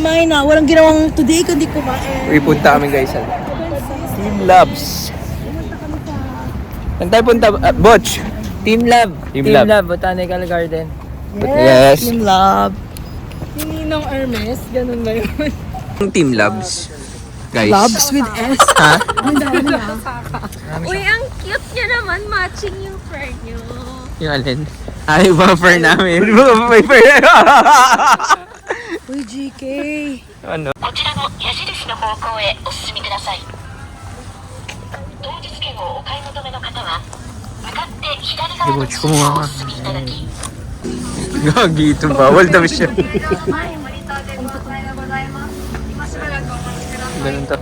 Kumain na, walang ginawang today kundi kumain. Uy, punta kami guys. Team Labs. Saan tayo punta? Botch. Team Lab. Team Lab. Botanical Garden. Yes. Team Love. Ninong Hermes, ganun ba yun? Team Labs. Guys. Loves with S. Ha? Uy, ang cute niya naman. Matching yung fur niyo. Yung alin? Ay, buffer namin. Buffer. Uy, GK. Ano? こちらの矢印の方向へお進みください。当日券をお買い求めの方は向かって左側の通路をお進みいただき Gagi, ito bawal daw siya. Ganun to.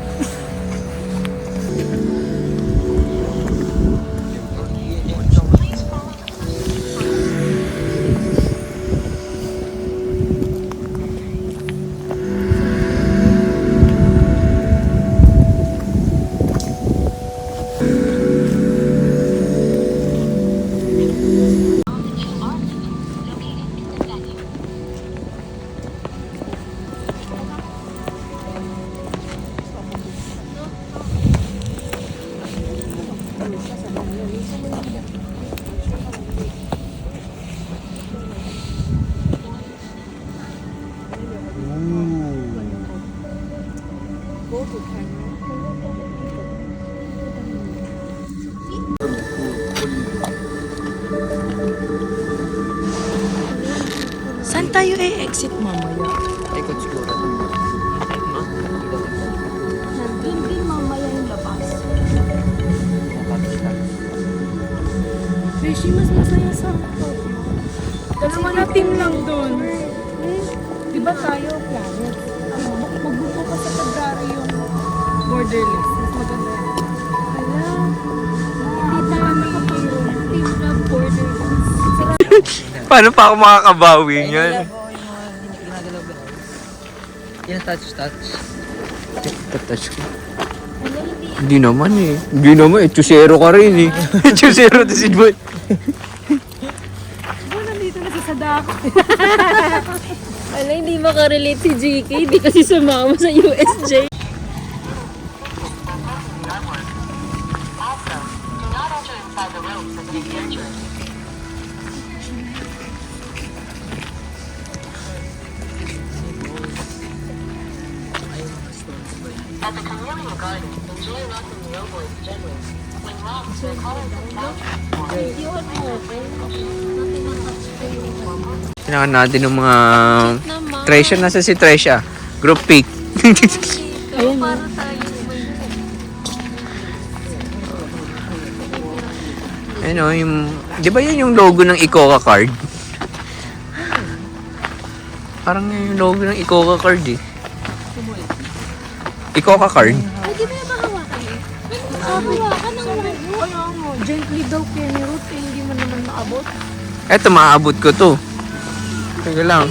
Saan tayo exit mamaya? Ikot siguro. Nandun din mamaya yung labas. Beshi, mas masaya sa dalawa na team lang doon. Di ba tayo planet? Magbuko ka sa February yung borderless. Mas maganda. Hala. Hindi tayo nakapiro. Team Love borderless. Paano pa ako makakabawi yan? Yung touch. Touch ko. Hindi naman eh. Hindi naman eh. Chusero ka rin eh. Chusero to si Boy. Oh, nandito na sa Sadako. Wala, hindi makarelate si GK. Hindi kasi sumama sa USJ. Also, do not enter inside the ropes as an entrance. At the Camellia Garden, enjoy welcoming rowboys generally. When rocks are colored with Kailangan natin ng mga... Tresha, nasa si Tresha? Group pic. Ayun, para tayo may... Ano, yung... Di ba yun yung logo ng Icoca card? Parang yung logo ng Icoca card eh. Icoca card? Ay, di ba yung mahawakan eh? Hawakan ng logo. Kaya mo, gently daw Kenny Root, eh, hindi mo naman maabot. Eto, maaabot ko to. Teka lang.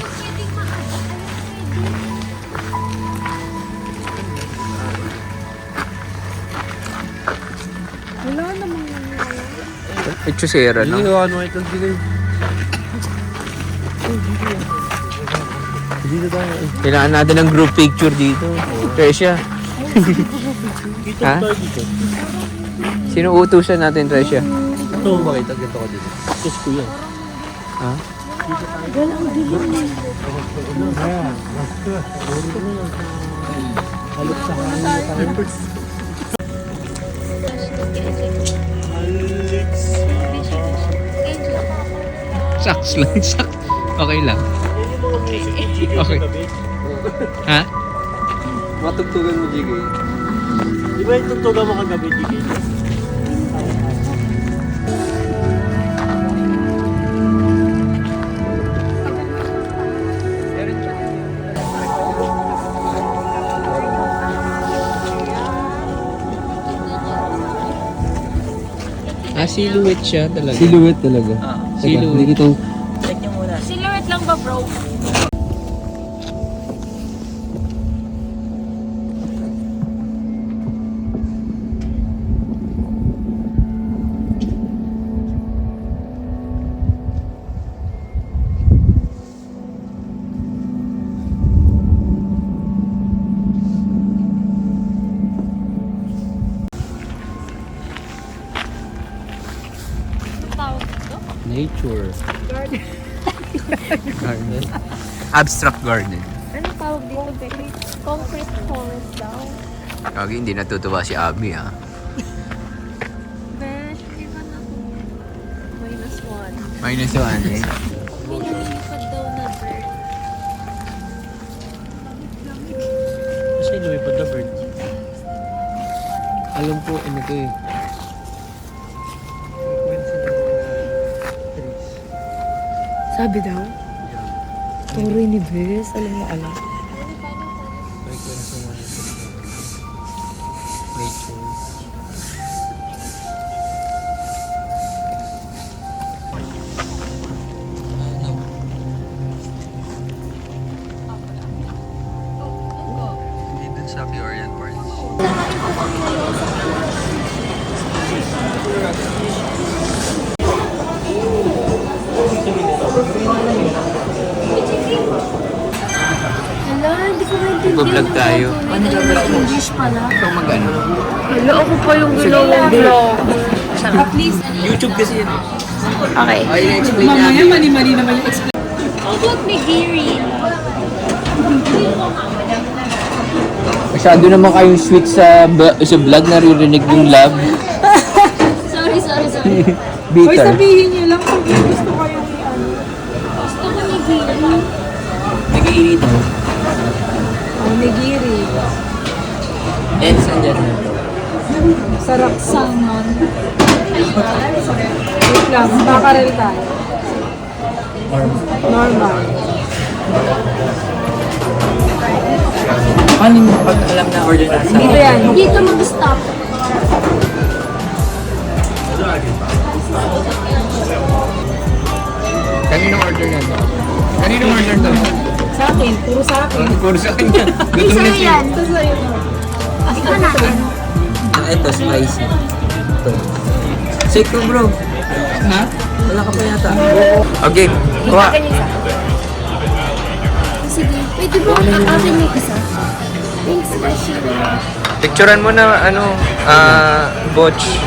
Wala namang nangyayari. Chusera lang. ano ito? Dito tayo. Kailangan natin ng group picture dito. Tresha. Ha? Sino utusan natin, Tresha? Ito, makita. Ganito ka dito. Kiss ko yan. Ha? Walang dilim eh. Halip sa hangin tayo. Saks lang, saks. Okay lang. Okay. Ha? Matugtugan mo, Jiggy. Di ba yung tutugan mo kagabi, Jiggy? Silhouette siya talaga. Silhouette talaga. Silhouette. Hindi kita... Silhouette lang ba, bro? Nature. Garden. Abstract garden. Ano tawag dito, Becky? Concrete forest daw. Kagi, hindi natutuwa si Abby, ha? Besh, hindi ka na -1. Minus one. May nalilipad daw na bird. Kasi lumipad na bird. Alam ko, ano to eh. Sabi daw? Toro ni Bes, alam mo alam. Frequency ng nature. Hindi dun sa Orient Park. Hala, hindi ko maintindihan. Mag-vlog tayo. English pala. Ikaw mag-ano? Hala, ako pa yung ginawang vlog. At least, YouTube kasi yun. Okay. Ay, na-explain mamaya natin. mali-mali naman yung explain. Huwag may giri. Masyado naman kayong sweet sa vlog, naririnig yung love. Sorry. Hoy, Bitter. sabihin niyo lang kung gusto kayo ni ano. Gusto ko may giri. Nag-iinit. Oh, nigiri. And sandyan na. Sarap salmon. Wait lang, makarel tayo. Normal. Paano yung pag alam na order na sa... Dito yan. Hindi ka mag-stop. Kaninong order na to? Kaninong order to? Sa akin, puro sa akin. Puro sa kanya. Gutom na siya. Ito sa'yo. Ito natin. Ito, spicy. Ito. Shake ko, bro. Ha? Wala ka pa yata. Okay, kuha. Sige. Pwede ba akin yung isa? Thanks, Beshi. Picturean mo na, ano, Botch.